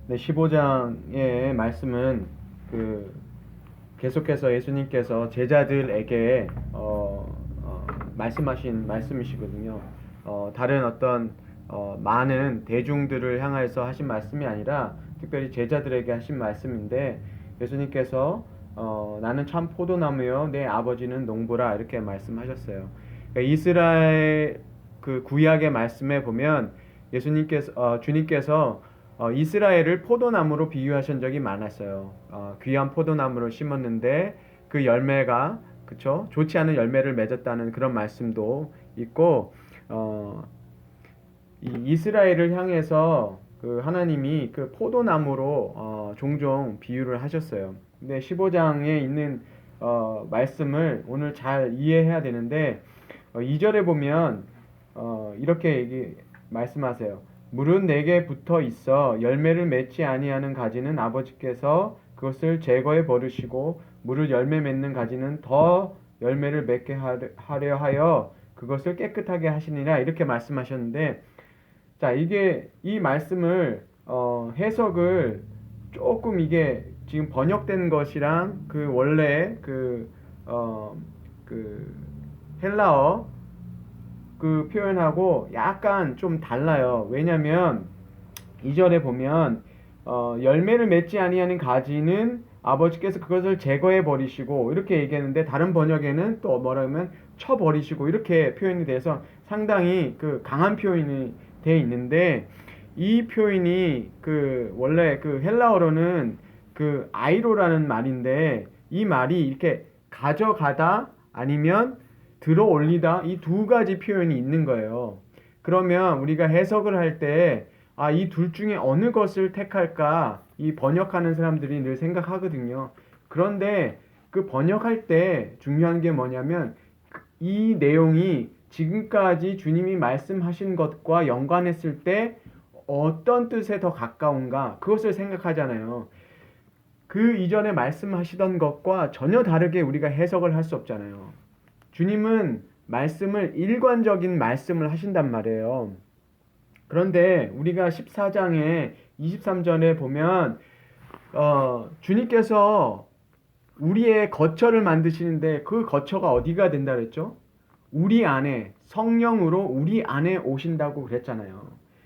네, 15장의 말씀은 그 계속해서 예수님께서 제자들에게 말씀하신 말씀이시거든요. 다른 어떤 많은 대중들을 향해서 하신 말씀이 아니라 특별히 제자들에게 하신 말씀인데, 예수님께서 나는 참 포도나무요 내 아버지는 농부라 이렇게 말씀하셨어요. 그러니까 이스라엘 그 구약의 말씀에 보면 주님께서 이스라엘을 포도나무로 비유하신 적이 많았어요. 귀한 포도나무를 심었는데 그 열매가, 그쵸, 좋지 않은 열매를 맺었다는 그런 말씀도 있고, 어, 이 이스라엘을 향해서 그 하나님이 그 포도나무로 종종 비유를 하셨어요. 근데 15장에 있는 말씀을 오늘 잘 이해해야 되는데, 2절에 보면 이렇게 말씀하세요. 물은 내게 붙어 있어 열매를 맺지 아니하는 가지는 아버지께서 그것을 제거해 버리시고, 물을 열매 맺는 가지는 더 열매를 맺게 하려 하여 그것을 깨끗하게 하시니라 이렇게 말씀하셨는데, 자, 이게 이 말씀을 해석을 조금, 이게 지금 번역된 것이랑 그 원래 그 헬라어 그 표현하고 약간 좀 달라요. 왜냐면 2절에 보면 열매를 맺지 아니하는 가지는 아버지께서 그것을 제거해 버리시고 이렇게 얘기했는데, 다른 번역에는 또 뭐라면 쳐 버리시고 이렇게 표현이 돼서 상당히 그 강한 표현이 돼 있는데, 이 표현이 그 원래 그 헬라어로는 그 아이로라는 말인데, 이 말이 이렇게 가져가다 아니면 들어 올리다, 이 두 가지 표현이 있는 거예요. 그러면 우리가 해석을 할 때 이 둘 중에 어느 것을 택할까, 이 번역하는 사람들이 늘 생각하거든요. 그런데 그 번역할 때 중요한 게 뭐냐면, 이 내용이 지금까지 주님이 말씀하신 것과 연관했을 때 어떤 뜻에 더 가까운가, 그것을 생각하잖아요. 그 이전에 말씀하시던 것과 전혀 다르게 우리가 해석을 할 수 없잖아요. 주님은 말씀을 일관적인 말씀을 하신단 말이에요. 그런데 우리가 14장에 23절에 보면 주님께서 우리의 거처를 만드시는데, 그 거처가 어디가 된다 그랬죠? 우리 안에, 성령으로 우리 안에 오신다고 그랬잖아요.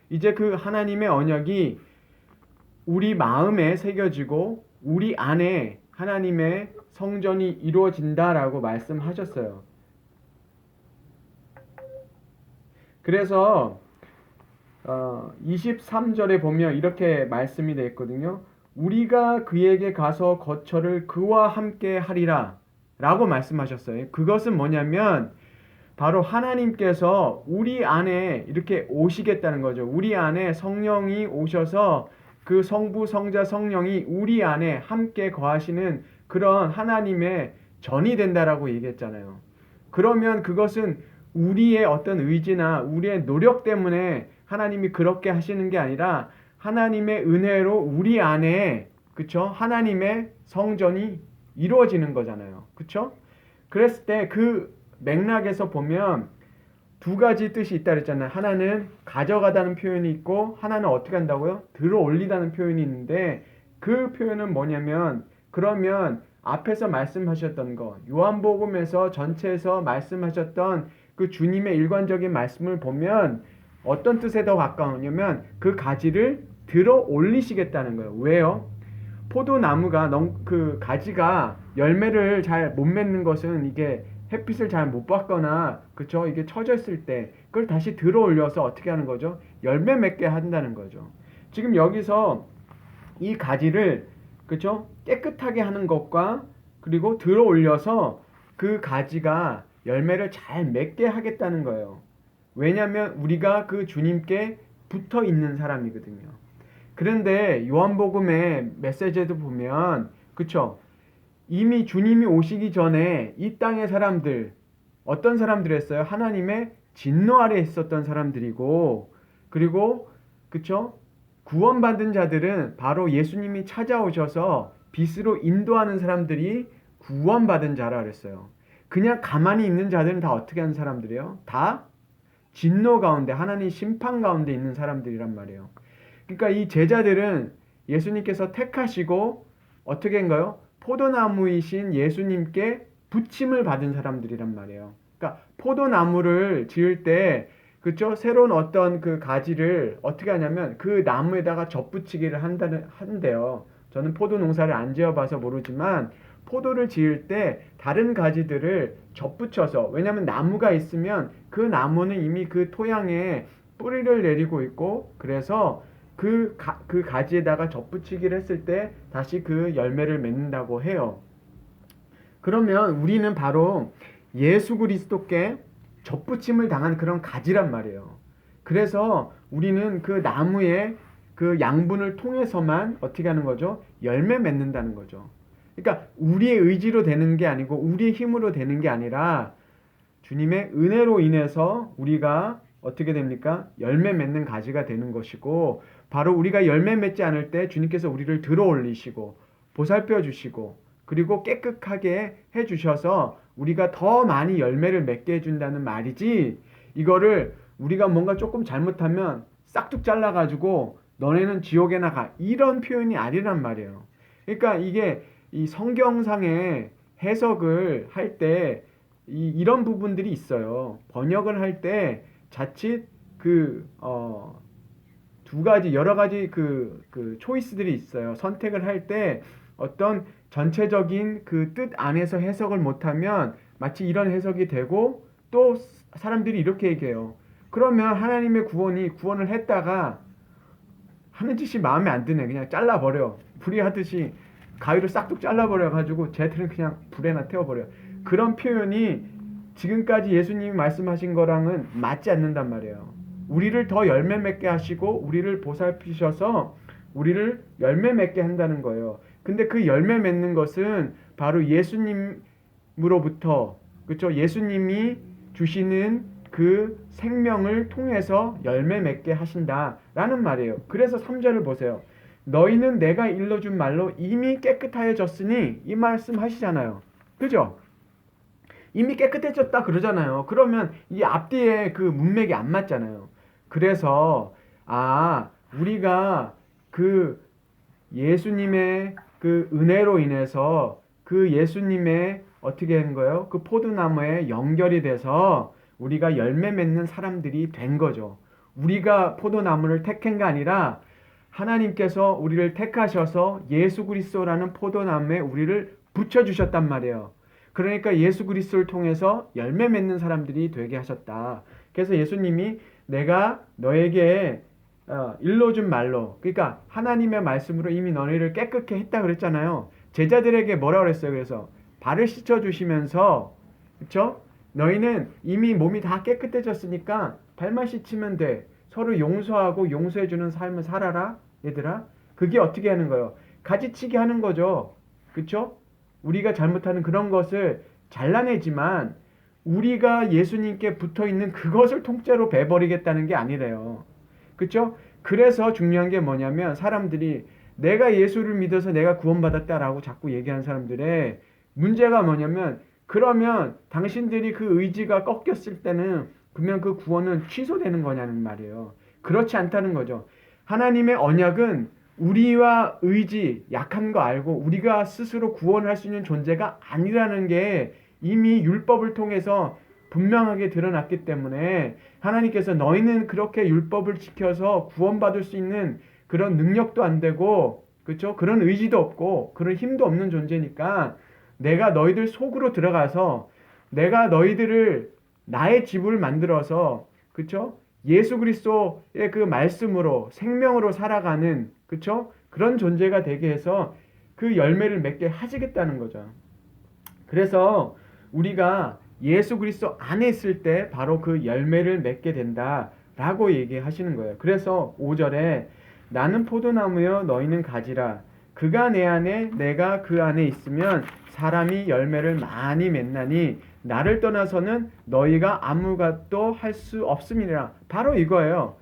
이제 그 하나님의 언약이 우리 마음에 새겨지고 우리 안에 하나님의 성전이 이루어진다라고 말씀하셨어요. 그래서 23절에 보면 이렇게 말씀이 되어 있거든요. 우리가 그에게 가서 거처를 그와 함께 하리라 라고 말씀하셨어요. 그것은 뭐냐면 바로 하나님께서 우리 안에 이렇게 오시겠다는 거죠. 우리 안에 성령이 오셔서 그 성부, 성자, 성령이 우리 안에 함께 거하시는 그런 하나님의 전이 된다라고 얘기했잖아요. 그러면 그것은 우리의 어떤 의지나 우리의 노력 때문에 하나님이 그렇게 하시는 게 아니라 하나님의 은혜로 우리 안에, 그쵸, 하나님의 성전이 이루어지는 거잖아요. 그쵸? 그랬을 때 그 맥락에서 보면 두 가지 뜻이 있다 그랬잖아요. 하나는 가져가다는 표현이 있고, 하나는 어떻게 한다고요? 들어 올리다는 표현이 있는데, 그 표현은 뭐냐면, 그러면 앞에서 말씀하셨던 거, 요한복음에서 전체에서 말씀하셨던 그 주님의 일관적인 말씀을 보면 어떤 뜻에 더 가까우냐면 그 가지를 들어 올리시겠다는 거예요. 왜요? 포도나무가 그 가지가 열매를 잘 못 맺는 것은 이게 햇빛을 잘 못 받거나, 그쵸, 이게 처져 있을 때 그걸 다시 들어 올려서 어떻게 하는 거죠? 열매 맺게 한다는 거죠. 지금 여기서 이 가지를, 그쵸, 깨끗하게 하는 것과 그리고 들어 올려서 그 가지가 열매를 잘 맺게 하겠다는 거예요. 왜냐하면 우리가 그 주님께 붙어 있는 사람이거든요. 그런데 요한복음의 메시지에도 보면, 그쵸, 이미 주님이 오시기 전에 이 땅의 사람들, 어떤 사람들이었어요? 하나님의 진노 아래 있었던 사람들이고, 그리고, 그쵸, 구원받은 자들은 바로 예수님이 찾아오셔서 빛으로 인도하는 사람들이 구원받은 자라 그랬어요. 그냥 가만히 있는 자들은 다 어떻게 하는 사람들이에요? 다 진노 가운데, 하나님 심판 가운데 있는 사람들이란 말이에요. 그러니까 이 제자들은 예수님께서 택하시고 어떻게 한가요? 포도나무이신 예수님께 부침을 받은 사람들이란 말이에요. 그러니까 포도나무를 지을 때 그렇죠? 새로운 어떤 그 가지를 어떻게 하냐면 그 나무에다가 접붙이기를 한대요. 저는 포도 농사를 안 지어봐서 모르지만 포도를 지을 때 다른 가지들을 접붙여서 왜냐하면 나무가 있으면 그 나무는 이미 그 토양에 뿌리를 내리고 있고 그래서 그 가지에다가 접붙이기를 했을 때 다시 그 열매를 맺는다고 해요. 그러면 우리는 바로 예수 그리스도께 접붙임을 당한 그런 가지란 말이에요. 그래서 우리는 그 나무의 그 양분을 통해서만 어떻게 하는 거죠? 열매 맺는다는 거죠. 그러니까 우리의 의지로 되는 게 아니고 우리의 힘으로 되는 게 아니라 주님의 은혜로 인해서 우리가 어떻게 됩니까? 열매 맺는 가지가 되는 것이고 바로 우리가 열매 맺지 않을 때 주님께서 우리를 들어 올리시고 보살펴 주시고 그리고 깨끗하게 해 주셔서 우리가 더 많이 열매를 맺게 해 준다는 말이지 이거를 우리가 뭔가 조금 잘못하면 싹둑 잘라 가지고 너네는 지옥에나 가 이런 표현이 아니란 말이에요. 그러니까 이게 이 성경상의 해석을 할 때 이런 부분들이 있어요. 번역을 할 때 자칫 두 가지 여러 가지 그 초이스들이 있어요. 선택을 할 때 어떤 전체적인 그 뜻 안에서 해석을 못하면 마치 이런 해석이 되고 또 사람들이 이렇게 얘기해요. 그러면 하나님의 구원을 했다가 하는 짓이 마음에 안 드네. 그냥 잘라버려. 불이하듯이 가위로 싹둑 잘라버려가지고 쟤들은 그냥 불에나 태워버려. 그런 표현이 지금까지 예수님이 말씀하신 거랑은 맞지 않는단 말이에요. 우리를 더 열매 맺게 하시고 우리를 보살피셔서 우리를 열매 맺게 한다는 거예요. 근데 그 열매 맺는 것은 바로 예수님으로부터 그렇죠? 예수님이 주시는 그 생명을 통해서 열매 맺게 하신다라는 말이에요. 그래서 3절을 보세요. 너희는 내가 일러준 말로 이미 깨끗하여졌으니 이 말씀 하시잖아요. 그죠? 이미 깨끗해졌다 그러잖아요. 그러면 이 앞뒤에 그 문맥이 안 맞잖아요. 그래서 우리가 그 예수님의 그 은혜로 인해서 그 예수님의 어떻게 한 거예요? 그 포도나무에 연결이 돼서 우리가 열매 맺는 사람들이 된 거죠. 우리가 포도나무를 택한 게 아니라 하나님께서 우리를 택하셔서 예수 그리스도라는 포도나무에 우리를 붙여주셨단 말이에요. 그러니까 예수 그리스도를 통해서 열매 맺는 사람들이 되게 하셨다. 그래서 예수님이 내가 너에게 일러준 말로 그러니까 하나님의 말씀으로 이미 너희를 깨끗게 했다 그랬잖아요. 제자들에게 뭐라 그랬어요? 그래서 발을 씻어주시면서 그렇죠? 너희는 이미 몸이 다 깨끗해졌으니까 발만 씻으면 돼. 서로 용서하고 용서해주는 삶을 살아라 얘들아. 그게 어떻게 하는 거예요? 가지치기 하는 거죠. 그렇죠? 우리가 잘못하는 그런 것을 잘라내지만 우리가 예수님께 붙어있는 그것을 통째로 베버리겠다는 게 아니래요. 그렇죠? 그래서 중요한 게 뭐냐면 사람들이 내가 예수를 믿어서 내가 구원받았다라고 자꾸 얘기하는 사람들의 문제가 뭐냐면 그러면 당신들이 그 의지가 꺾였을 때는 그러면 그 구원은 취소되는 거냐는 말이에요. 그렇지 않다는 거죠. 하나님의 언약은 우리와 의지 약한 거 알고 우리가 스스로 구원할 수 있는 존재가 아니라는 게 이미 율법을 통해서 분명하게 드러났기 때문에 하나님께서 너희는 그렇게 율법을 지켜서 구원받을 수 있는 그런 능력도 안 되고 그렇죠? 그런 의지도 없고 그런 힘도 없는 존재니까 내가 너희들 속으로 들어가서 내가 너희들을 나의 집을 만들어서 그렇죠? 예수 그리스도의 그 말씀으로 생명으로 살아가는 그렇죠? 그런 존재가 되게 해서 그 열매를 맺게 하시겠다는 거죠. 그래서 우리가 예수 그리스도 안에 있을 때 바로 그 열매를 맺게 된다라고 얘기하시는 거예요. 그래서 5절에 나는 포도나무여 너희는 가지라. 그가 내 안에 내가 그 안에 있으면 사람이 열매를 많이 맺나니 나를 떠나서는 너희가 아무것도 할 수 없음이라. 바로 이거예요.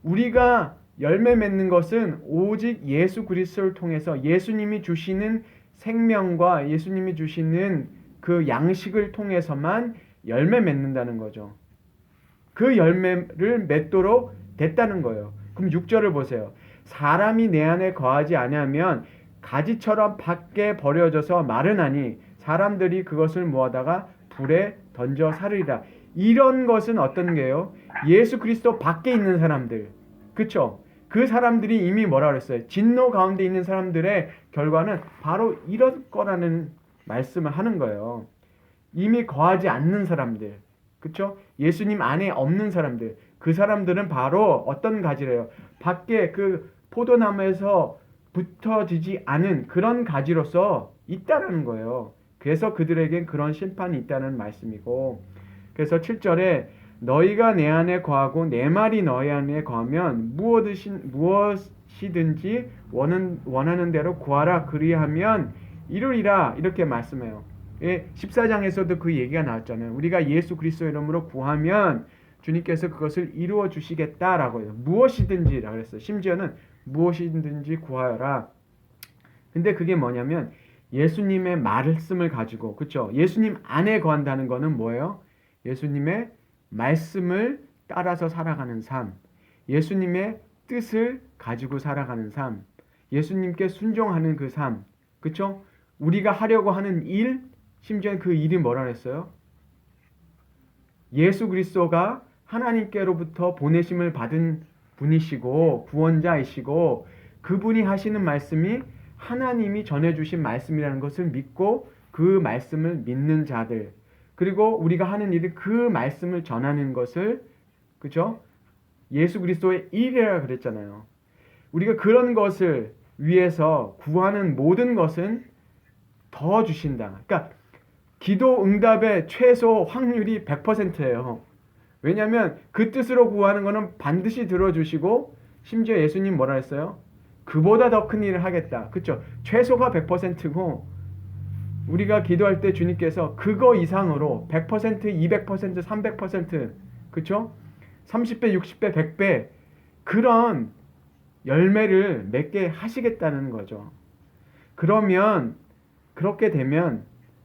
우리가 열매 맺는 것은 오직 예수 그리스도를 통해서 예수님이 주시는 생명과 예수님이 주시는 그 양식을 통해서만 열매 맺는다는 거죠. 그 열매를 맺도록 됐다는 거예요. 그럼 6절을 보세요. 사람이 내 안에 거하지 아니하면 가지처럼 밖에 버려져서 마르나니 사람들이 그것을 모아다가 불에 던져 사르리라. 이런 것은 어떤 게요? 예수 그리스도 밖에 있는 사람들, 그쵸? 그 사람들이 이미 뭐라 그랬어요? 진노 가운데 있는 사람들의 결과는 바로 이런 거라는 말씀을 하는 거예요. 이미 거하지 않는 사람들, 그쵸? 예수님 안에 없는 사람들, 그 사람들은 바로 어떤 가지래요? 밖에 그 포도나무에서 붙어지지 않은 그런 가지로서 있다라는 거예요. 그래서 그들에겐 그런 심판이 있다는 말씀이고, 그래서 7절에 너희가 내 안에 거하고 내 말이 너희 안에 거하면 무엇이든지 원하는 대로 구하라 그리하면 이루리라 이렇게 말씀해요. 14장에서도 그 얘기가 나왔잖아요. 우리가 예수 그리스도 이름으로 구하면 주님께서 그것을 이루어 주시겠다라고 해요. 무엇이든지라고 했어요. 심지어는 무엇이든지 구하여라. 근데 그게 뭐냐면 예수님의 말씀을 가지고, 그렇죠? 예수님 안에 거한다는 거는 뭐예요? 예수님의 말씀을 따라서 살아가는 삶, 예수님의 뜻을 가지고 살아가는 삶, 예수님께 순종하는 그 삶, 그렇죠? 우리가 하려고 하는 일, 심지어 그 일이 뭐라 그랬어요? 예수 그리스도가 하나님께로부터 보내심을 받은 분이시고 구원자이시고 그분이 하시는 말씀이 하나님이 전해주신 말씀이라는 것을 믿고 그 말씀을 믿는 자들, 그리고 우리가 하는 일이 그 말씀을 전하는 것을, 그죠? 예수 그리스도의 일이라 그랬잖아요. 우리가 그런 것을 위해서 구하는 모든 것은 더 주신다. 그러니까 기도 응답의 최소 확률이 100%예요. 왜냐하면 그 뜻으로 구하는 것은 반드시 들어주시고, 심지어 예수님 뭐라 했어요? 그보다 더 큰 일을 하겠다. 그렇죠? 최소가 100%고 우리가 기도할 때 주님께서 그거 이상으로 100%, 200%, 300%, 그렇죠? 30배, 60배, 100배 그런 열매를 맺게 하시겠다는 거죠. 그러면 그렇게 되면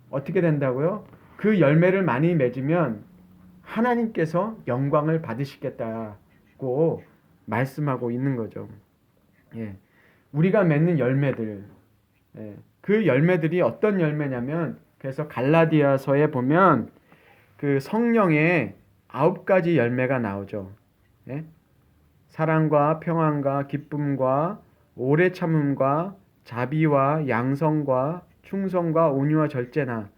어떻게 된다고요? 그 열매를 많이 맺으면 하나님께서 영광을 받으시겠다고 말씀하고 있는 거죠. 예. 우리가 맺는 열매들, 예. 그 열매들이 어떤 열매냐면, 그래서 갈라디아서에 보면 그 성령의 9가지 열매가 나오죠. 예? 사랑과 평안과 기쁨과 오래 참음과 자비와 양성과 충성과 온유와 절제나,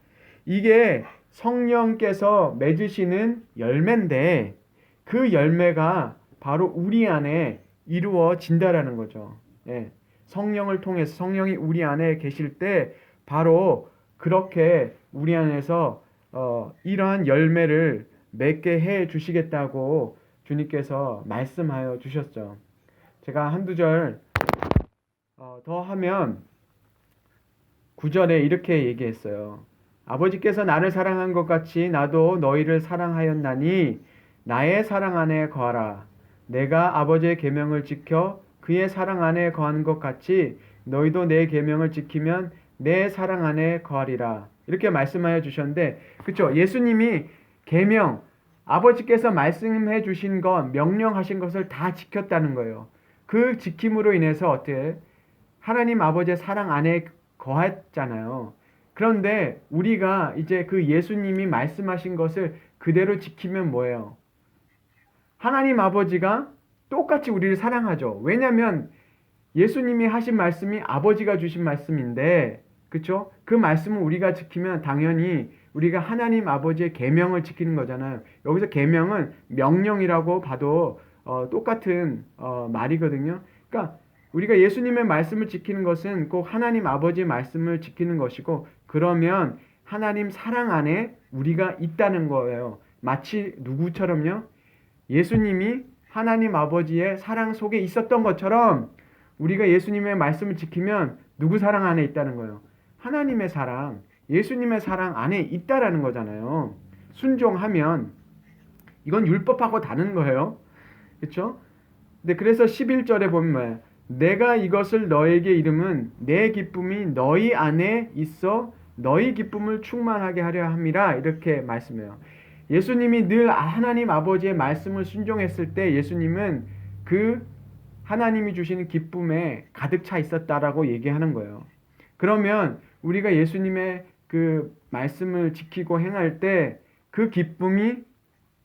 이게 성령께서 맺으시는 열매인데 그 열매가 바로 우리 안에 이루어진다라는 거죠. 예. 성령을 통해서, 성령이 우리 안에 계실 때 바로 그렇게 우리 안에서 이러한 열매를 맺게 해 주시겠다고 주님께서 말씀하여 주셨죠. 제가 한두 절 더 하면 9절에 이렇게 얘기했어요. 아버지께서 나를 사랑한 것 같이 나도 너희를 사랑하였나니 나의 사랑 안에 거하라. 내가 아버지의 계명을 지켜 그의 사랑 안에 거하는 것 같이 너희도 내 계명을 지키면 내 사랑 안에 거하리라. 이렇게 말씀하여 주셨는데, 그렇죠? 예수님이 계명, 아버지께서 말씀해 주신 것, 명령하신 것을 다 지켰다는 거예요. 그 지킴으로 인해서 어떻게 하나님 아버지의 사랑 안에 거했잖아요. 그런데 우리가 이제 그 예수님이 말씀하신 것을 그대로 지키면 뭐예요? 하나님 아버지가 똑같이 우리를 사랑하죠. 왜냐하면 예수님이 하신 말씀이 아버지가 주신 말씀인데, 그렇죠? 그 말씀을 우리가 지키면 당연히 우리가 하나님 아버지의 계명을 지키는 거잖아요. 여기서 계명은 명령이라고 봐도 똑같은 말이거든요. 그러니까 우리가 예수님의 말씀을 지키는 것은 꼭 하나님 아버지의 말씀을 지키는 것이고, 그러면 하나님 사랑 안에 우리가 있다는 거예요. 마치 누구처럼요? 예수님이 하나님 아버지의 사랑 속에 있었던 것처럼 우리가 예수님의 말씀을 지키면 누구 사랑 안에 있다는 거예요? 하나님의 사랑, 예수님의 사랑 안에 있다라는 거잖아요. 순종하면 이건 율법하고 다른 거예요. 그렇죠? 근데 그래서 11절에 보면 내가 이것을 너에게 이름은 내 기쁨이 너희 안에 있어 너희 기쁨을 충만하게 하려 함이라, 이렇게 말씀해요. 예수님이 늘 하나님 아버지의 말씀을 순종했을 때 예수님은 그 하나님이 주시는 기쁨에 가득 차 있었다라고 얘기하는 거예요. 그러면 우리가 예수님의 그 말씀을 지키고 행할 때 그 기쁨이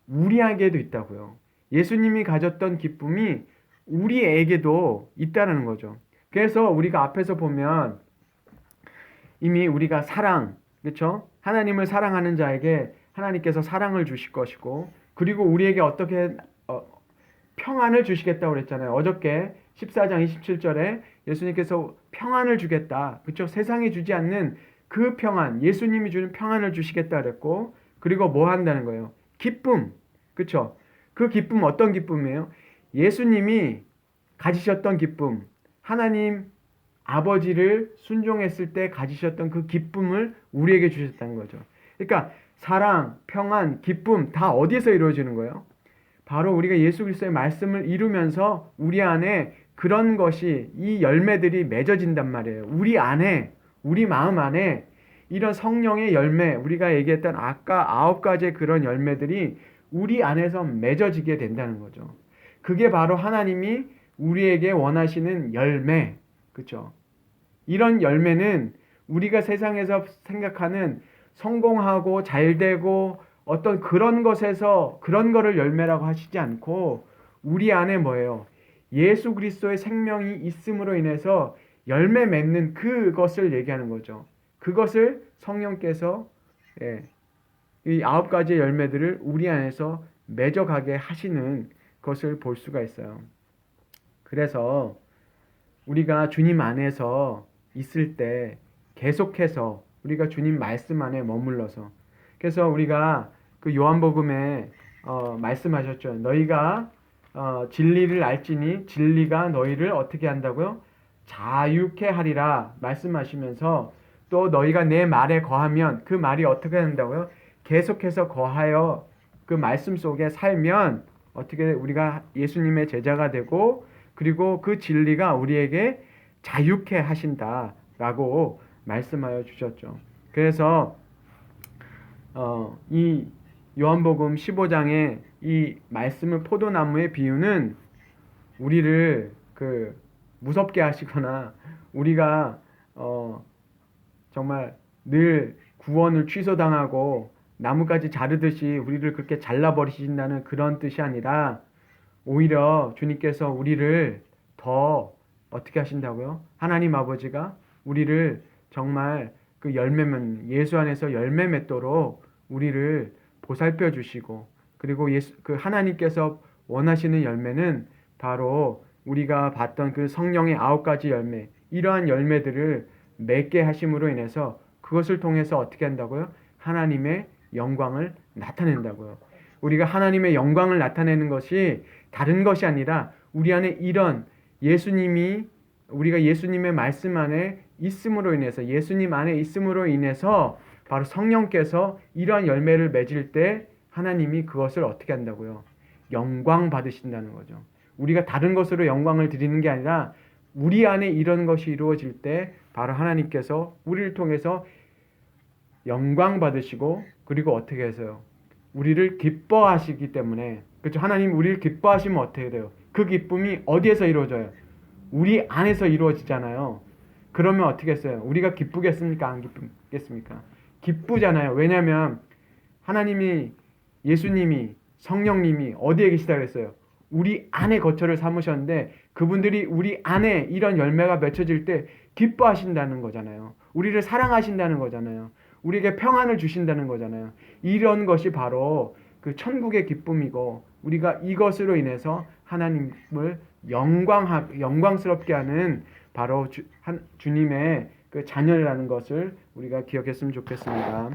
우리에게도 있다고요. 예수님이 가졌던 기쁨이 우리에게도 있다는 거죠. 그래서 우리가 앞에서 보면 이미 우리가 사랑, 그렇죠? 하나님을 사랑하는 자에게 하나님께서 사랑을 주실 것이고, 그리고 우리에게 어떻게 평안을 주시겠다고 그랬잖아요. 어저께 14장 27절에 예수님께서 평안을 주겠다. 그렇죠? 세상이 주지 않는 그 평안, 예수님이 주는 평안을 주시겠다 그랬고, 그리고 뭐 한다는 거예요? 기쁨. 그렇죠? 그 기쁨 어떤 기쁨이에요? 예수님이 가지셨던 기쁨, 하나님 아버지를 순종했을 때 가지셨던 그 기쁨을 우리에게 주셨다는 거죠. 그러니까 사랑, 평안, 기쁨 다 어디에서 이루어지는 거예요? 바로 우리가 예수 그리스도의 말씀을 이루면서 우리 안에 그런 것이, 이 열매들이 맺어진단 말이에요. 우리 안에, 우리 마음 안에 이런 성령의 열매, 우리가 얘기했던 아까 9가지의 그런 열매들이 우리 안에서 맺어지게 된다는 거죠. 그게 바로 하나님이 우리에게 원하시는 열매, 그렇죠? 이런 열매는 우리가 세상에서 생각하는 성공하고 잘되고 어떤 그런 것에서 그런 거를 열매라고 하시지 않고, 우리 안에 뭐예요? 예수 그리스도의 생명이 있음으로 인해서 열매 맺는 그것을 얘기하는 거죠. 그것을 성령께서 이 9가지의 열매들을 우리 안에서 맺어가게 하시는 것을 볼 수가 있어요. 그래서 우리가 주님 안에서 있을 때 계속해서 우리가 주님 말씀 안에 머물러서, 그래서 우리가 그 요한복음에 말씀하셨죠. 너희가 진리를 알지니 진리가 너희를 어떻게 한다고요? 자유케 하리라 말씀하시면서, 또 너희가 내 말에 거하면, 그 말이 어떻게 한다고요? 계속해서 거하여 그 말씀 속에 살면 어떻게 우리가 예수님의 제자가 되고, 그리고 그 진리가 우리에게 자유케 하신다라고 말씀하여 주셨죠. 그래서 이 요한복음 15장의 이 말씀을 포도나무의 비유는 우리를 무섭게 하시거나 우리가 정말 늘 구원을 취소당하고 나뭇가지 자르듯이 우리를 그렇게 잘라버리신다는 그런 뜻이 아니라, 오히려 주님께서 우리를 더 어떻게 하신다고요? 하나님 아버지가 우리를 정말 그 열매면, 예수 안에서 열매 맺도록 우리를 보살펴 주시고, 그리고 그 하나님께서 원하시는 열매는 바로 우리가 봤던 그 성령의 9가지 열매, 이러한 열매들을 맺게 하심으로 인해서 그것을 통해서 어떻게 한다고요? 하나님의 영광을 나타낸다고요. 우리가 하나님의 영광을 나타내는 것이 다른 것이 아니라, 우리 안에 이런 우리가 예수님의 말씀 안에 있음으로 인해서, 예수님 안에 있음으로 인해서 바로 성령께서 이러한 열매를 맺을 때 하나님이 그것을 어떻게 한다고요? 영광 받으신다는 거죠. 우리가 다른 것으로 영광을 드리는 게 아니라 우리 안에 이런 것이 이루어질 때 바로 하나님께서 우리를 통해서 영광 받으시고, 그리고 어떻게 해서요? 우리를 기뻐하시기 때문에, 그렇죠? 하나님 우리를 기뻐하시면 어떻게 돼요? 그 기쁨이 어디에서 이루어져요? 우리 안에서 이루어지잖아요. 그러면 어떻게 했어요? 우리가 기쁘겠습니까? 안 기쁘겠습니까? 기쁘잖아요. 왜냐하면 하나님이, 예수님이, 성령님이 어디에 계시다 그랬어요? 우리 안에 거처를 삼으셨는데, 그분들이 우리 안에 이런 열매가 맺혀질 때 기뻐하신다는 거잖아요. 우리를 사랑하신다는 거잖아요. 우리에게 평안을 주신다는 거잖아요. 이런 것이 바로 그 천국의 기쁨이고, 우리가 이것으로 인해서 하나님을 영광스럽게 하는 바로 주님의 그 자녀라는 것을 우리가 기억했으면 좋겠습니다.